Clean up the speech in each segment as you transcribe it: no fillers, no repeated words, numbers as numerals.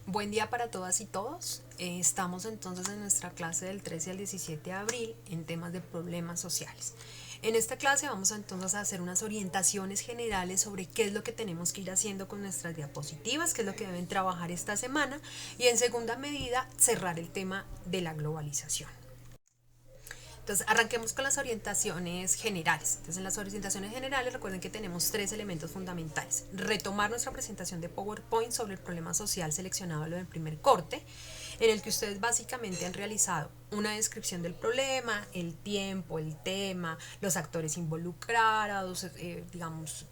Buen día para todas y todos. Estamos entonces en nuestra clase del 13 al 17 de abril en temas de problemas sociales. En esta clase vamos entonces a hacer unas orientaciones generales sobre qué es lo que tenemos que ir haciendo con nuestras diapositivas, qué es lo que deben trabajar esta semana y en segunda medida cerrar el tema de la globalización. Entonces, arranquemos con las orientaciones generales. Entonces, en las orientaciones generales, recuerden que tenemos tres elementos fundamentales. Retomar nuestra presentación de PowerPoint sobre el problema social seleccionado en el primer corte, en el que ustedes básicamente han realizado una descripción del problema, el tiempo, el tema, los actores involucrados, digamos,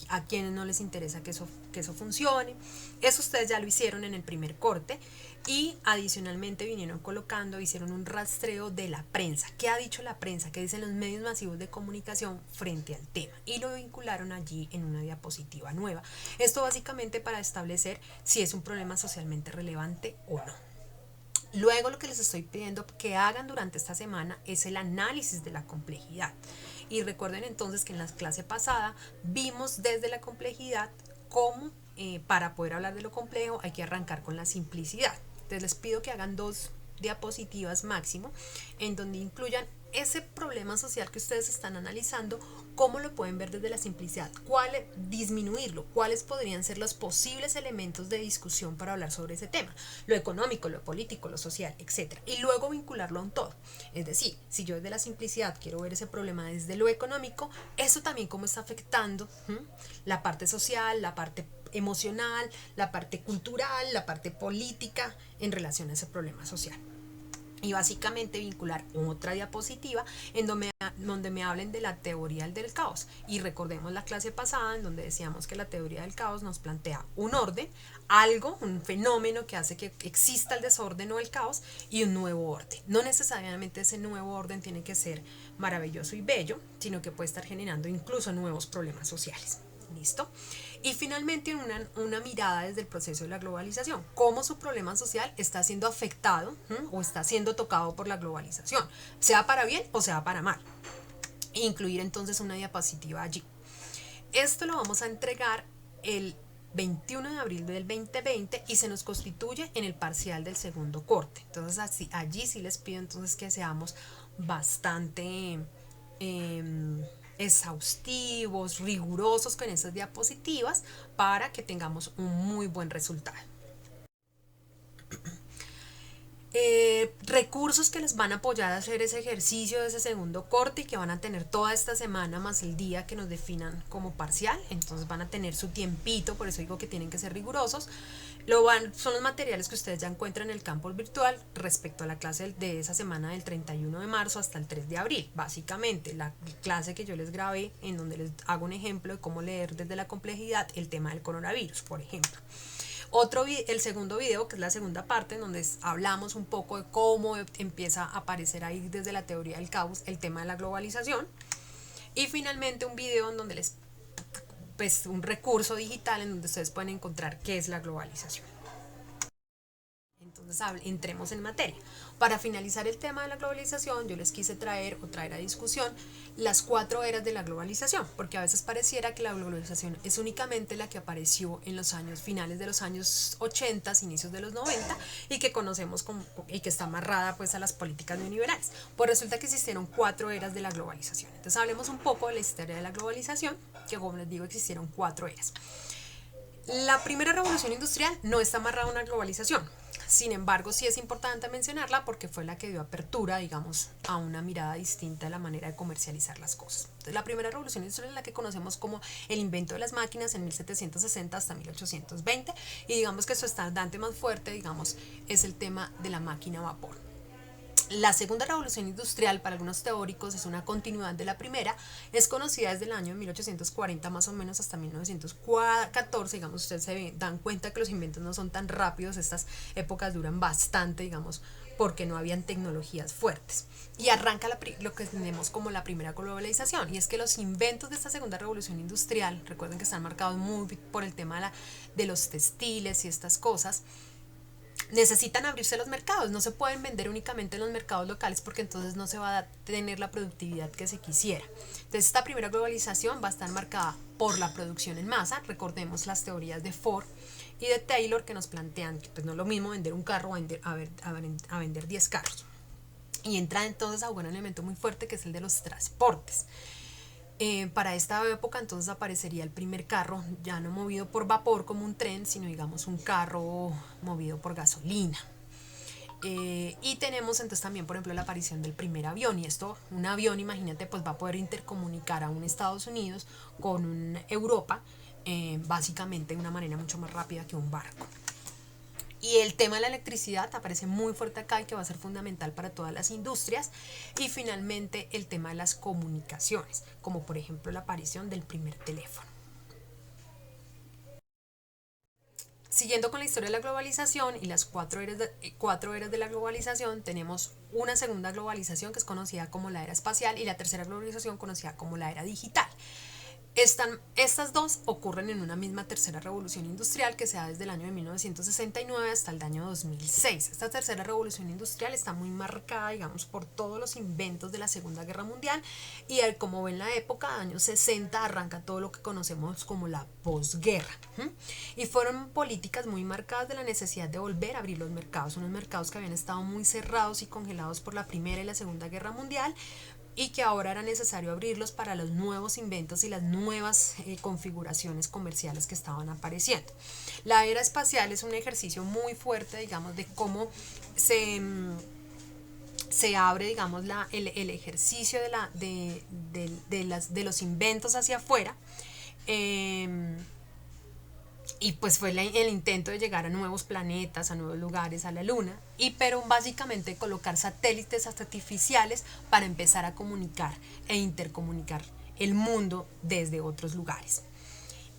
a quienes no les interesa que eso funcione. Eso ustedes ya lo hicieron en el primer corte y adicionalmente vinieron colocando, hicieron un rastreo de la prensa. ¿Qué ha dicho la prensa? ¿Qué dicen los medios masivos de comunicación frente al tema? Y lo vincularon allí en una diapositiva nueva. Esto básicamente para establecer si es un problema socialmente relevante o no. Luego lo que les estoy pidiendo que hagan durante esta semana es el análisis de la complejidad. Y recuerden entonces que en la clase pasada vimos desde la complejidad cómo para poder hablar de lo complejo hay que arrancar con la simplicidad. Entonces les pido que hagan 2 diapositivas máximo en donde incluyan ese problema social que ustedes están analizando, cómo lo pueden ver desde la simplicidad, disminuirlo, cuáles podrían ser los posibles elementos de discusión para hablar sobre ese tema, lo económico, lo político, lo social, etcétera, y luego vincularlo a un todo. Es decir, si yo desde la simplicidad quiero ver ese problema desde lo económico, eso también cómo está afectando la parte social, la parte emocional, la parte cultural, la parte política en relación a ese problema social. Y básicamente vincular otra diapositiva en donde me hablen de la teoría del caos. Y recordemos la clase pasada en donde decíamos que la teoría del caos nos plantea un orden, algo, un fenómeno que hace que exista el desorden o el caos y un nuevo orden. No necesariamente ese nuevo orden tiene que ser maravilloso y bello, sino que puede estar generando incluso nuevos problemas sociales. ¿Listo? Y finalmente una mirada desde el proceso de la globalización, cómo su problema social está siendo afectado o está siendo tocado por la globalización, sea para bien o sea para mal. E incluir entonces una diapositiva allí. Esto lo vamos a entregar el 21 de abril del 2020 y se nos constituye en el parcial del segundo corte. Entonces allí sí les pido entonces que seamos bastante exhaustivos, rigurosos con esas diapositivas para que tengamos un muy buen resultado. Recursos que les van a apoyar a hacer ese ejercicio de ese segundo corte y que van a tener toda esta semana más el día que nos definan como parcial. Entonces van a tener su tiempito, por eso digo que tienen que ser rigurosos. Son los materiales que ustedes ya encuentran en el campus virtual respecto a la clase de esa semana del 31 de marzo hasta el 3 de abril. Básicamente la clase que yo les grabé en donde les hago un ejemplo de cómo leer desde la complejidad el tema del coronavirus, por ejemplo. El segundo video, que es la segunda parte, en donde hablamos un poco de cómo empieza a aparecer ahí desde la teoría del caos el tema de la globalización. Y finalmente un video en donde pues un recurso digital en donde ustedes pueden encontrar qué es la globalización. Entonces entremos en materia. Para finalizar el tema de la globalización, yo les quise traer a discusión las 4 eras de la globalización, porque a veces pareciera que la globalización es únicamente la que apareció en los años finales de los años 80, inicios de los 90 y que conocemos y que está amarrada pues a las políticas neoliberales. Pues resulta que existieron 4 eras de la globalización. Entonces hablemos un poco de la historia de la globalización, que como les digo existieron 4 eras. La primera revolución industrial no está amarrada a una globalización. Sin embargo, sí es importante mencionarla porque fue la que dio apertura, digamos, a una mirada distinta de la manera de comercializar las cosas. Entonces, la primera revolución industrial es la que conocemos como el invento de las máquinas en 1760 hasta 1820 y digamos que su estandarte más fuerte, digamos, es el tema de la máquina a vapor. La segunda revolución industrial, para algunos teóricos, es una continuidad de la primera. Es conocida desde el año 1840 más o menos hasta 1914. Digamos, ustedes se dan cuenta que los inventos no son tan rápidos. Estas épocas duran bastante, digamos, porque no habían tecnologías fuertes. Y arranca lo que tenemos como la primera globalización. Y es que los inventos de esta segunda revolución industrial, recuerden que están marcados muy por el tema de los textiles y estas cosas, necesitan abrirse los mercados, no se pueden vender únicamente en los mercados locales porque entonces no se va a tener la productividad que se quisiera. Entonces esta primera globalización va a estar marcada por la producción en masa. Recordemos las teorías de Ford y de Taylor que nos plantean que pues no es lo mismo vender un carro a vender 10 carros. Y entra entonces a un elemento muy fuerte que es el de los transportes. Para esta época entonces aparecería el primer carro ya no movido por vapor como un tren, sino digamos un carro movido por gasolina. Y tenemos entonces también por ejemplo la aparición del primer avión, y esto, un avión, imagínate, pues va a poder intercomunicar a un Estados Unidos con un Europa, básicamente de una manera mucho más rápida que un barco. Y el tema de la electricidad aparece muy fuerte acá y que va a ser fundamental para todas las industrias. Y finalmente el tema de las comunicaciones, como por ejemplo la aparición del primer teléfono. Siguiendo con la historia de la globalización y las cuatro eras de la globalización, tenemos una segunda globalización que es conocida como la era espacial y la tercera globalización conocida como la era digital. Estas dos ocurren en una misma tercera revolución industrial que se da desde el año de 1969 hasta el año 2006. Esta tercera revolución industrial está muy marcada, digamos, por todos los inventos de la Segunda Guerra Mundial, y como ven la época, años 60, arranca todo lo que conocemos como la posguerra. Y fueron políticas muy marcadas de la necesidad de volver a abrir los mercados, unos mercados que habían estado muy cerrados y congelados por la Primera y la Segunda Guerra Mundial, y que ahora era necesario abrirlos para los nuevos inventos y las nuevas configuraciones comerciales que estaban apareciendo. La era espacial es un ejercicio muy fuerte, digamos, de cómo se abre, digamos, el ejercicio de los inventos hacia afuera. Y pues fue el intento de llegar a nuevos planetas, a nuevos lugares, a la luna, pero básicamente colocar satélites artificiales para empezar a comunicar e intercomunicar el mundo desde otros lugares.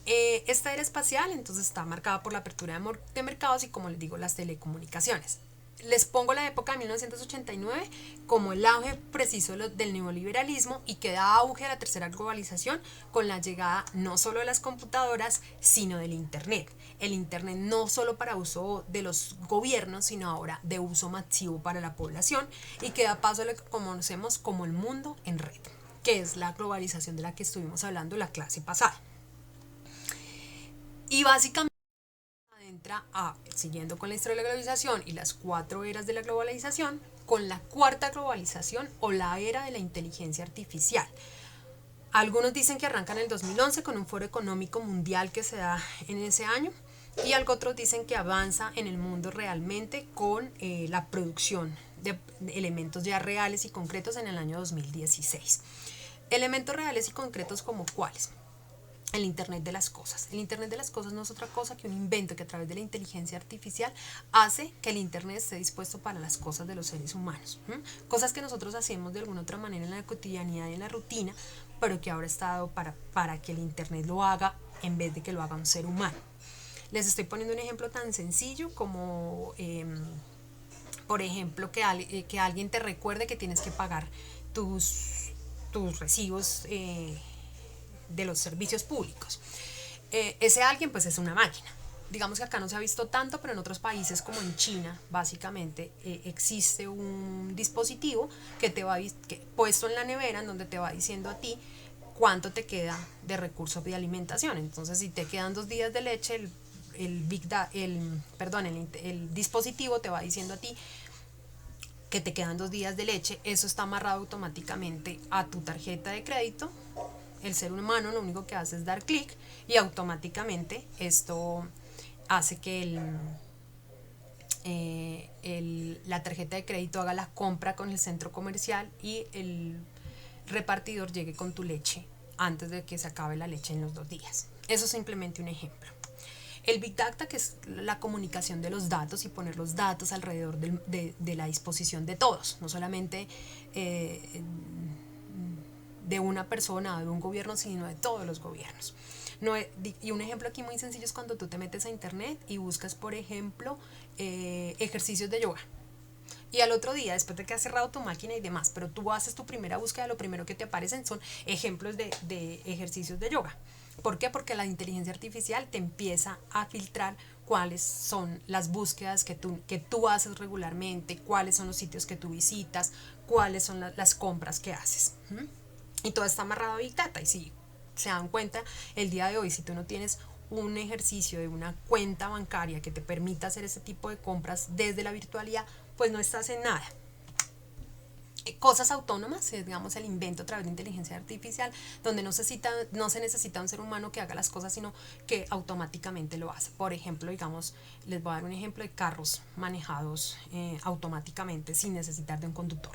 Esta era espacial entonces está marcada por la apertura de mercados y, como les digo, las telecomunicaciones. Les pongo la época de 1989 como el auge preciso del neoliberalismo, y que da auge a la tercera globalización con la llegada no solo de las computadoras, sino del Internet. El Internet no solo para uso de los gobiernos, sino ahora de uso masivo para la población, y que da paso a lo que conocemos como el mundo en red, que es la globalización de la que estuvimos hablando la clase pasada. Y básicamente entra siguiendo con la historia de la globalización y las cuatro eras de la globalización, con la cuarta globalización o la era de la inteligencia artificial. Algunos dicen que arranca en el 2011 con un foro económico mundial que se da en ese año, y otros dicen que avanza en el mundo realmente con la producción de elementos ya reales y concretos en el año 2016. Elementos reales y concretos como cuáles: el Internet de las cosas. El Internet de las cosas no es otra cosa que un invento que a través de la inteligencia artificial hace que el Internet esté dispuesto para las cosas de los seres humanos. Cosas que nosotros hacemos de alguna otra manera en la cotidianidad y en la rutina, pero que ahora está dado para que el Internet lo haga en vez de que lo haga un ser humano. Les estoy poniendo un ejemplo tan sencillo como, por ejemplo, que alguien te recuerde que tienes que pagar tus recibos de los servicios públicos. Ese alguien pues es una máquina. Digamos que acá no se ha visto tanto, pero en otros países como en China básicamente existe un dispositivo que te va puesto en la nevera, en donde te va diciendo a ti cuánto te queda de recursos de alimentación. Entonces, si te quedan 2 días de leche, el dispositivo te va diciendo a ti que te quedan 2 días de leche. Eso está amarrado automáticamente a tu tarjeta de crédito. El ser humano lo único que hace es dar clic y automáticamente esto hace que la tarjeta de crédito haga la compra con el centro comercial y el repartidor llegue con tu leche antes de que se acabe la leche en los 2 días. Eso es simplemente un ejemplo. El Big Data, que es la comunicación de los datos y poner los datos alrededor de la disposición de todos, no solamente de una persona o de un gobierno, sino de todos los gobiernos. Y un ejemplo aquí muy sencillo es cuando tú te metes a internet y buscas, por ejemplo, ejercicios de yoga. Y al otro día, después de que has cerrado tu máquina y demás, pero tú haces tu primera búsqueda, lo primero que te aparecen son ejemplos de ejercicios de yoga. ¿Por qué? Porque la inteligencia artificial te empieza a filtrar cuáles son las búsquedas que tú haces regularmente, cuáles son los sitios que tú visitas, cuáles son las compras que haces. ¿Mm? Y todo está amarrado a Big Data. Y si se dan cuenta, el día de hoy, si tú no tienes un ejercicio de una cuenta bancaria que te permita hacer ese tipo de compras desde la virtualidad, pues no estás en nada. Cosas autónomas, digamos el invento a través de inteligencia artificial, donde no se necesita un ser humano que haga las cosas, sino que automáticamente lo hace. Por ejemplo, digamos, les voy a dar un ejemplo de carros manejados automáticamente sin necesitar de un conductor.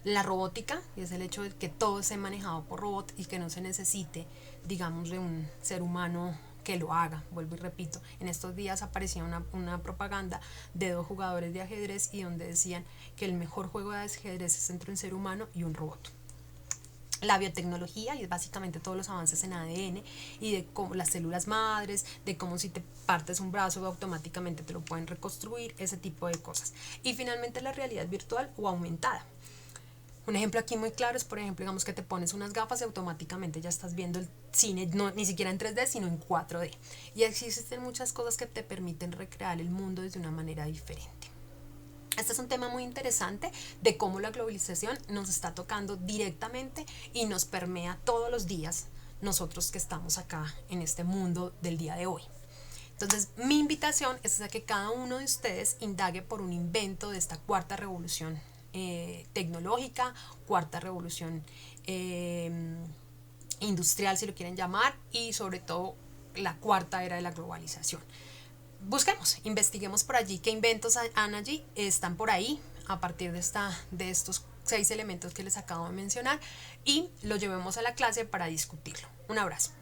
La robótica, y es el hecho de que todo esté manejado por robot y que no se necesite, digamos, de un ser humano que lo haga. Vuelvo y repito, en estos días aparecía una propaganda de 2 jugadores de ajedrez y donde decían que el mejor juego de ajedrez es entre un ser humano y un robot. La biotecnología, y es básicamente todos los avances en ADN y de cómo las células madres, de cómo si te partes un brazo automáticamente te lo pueden reconstruir, ese tipo de cosas. Y finalmente la realidad virtual o aumentada. Un ejemplo aquí muy claro es, por ejemplo, digamos que te pones unas gafas y automáticamente ya estás viendo el cine, no, ni siquiera en 3D, sino en 4D. Y existen muchas cosas que te permiten recrear el mundo desde una manera diferente. Este es un tema muy interesante de cómo la globalización nos está tocando directamente y nos permea todos los días nosotros que estamos acá en este mundo del día de hoy. Entonces, mi invitación es a que cada uno de ustedes indague por un invento de esta cuarta revolución tecnológica, cuarta revolución industrial, si lo quieren llamar, y sobre todo la cuarta era de la globalización. Busquemos, investiguemos por allí qué inventos han allí, están por ahí a partir de estos 6 elementos que les acabo de mencionar y lo llevemos a la clase para discutirlo. Un abrazo.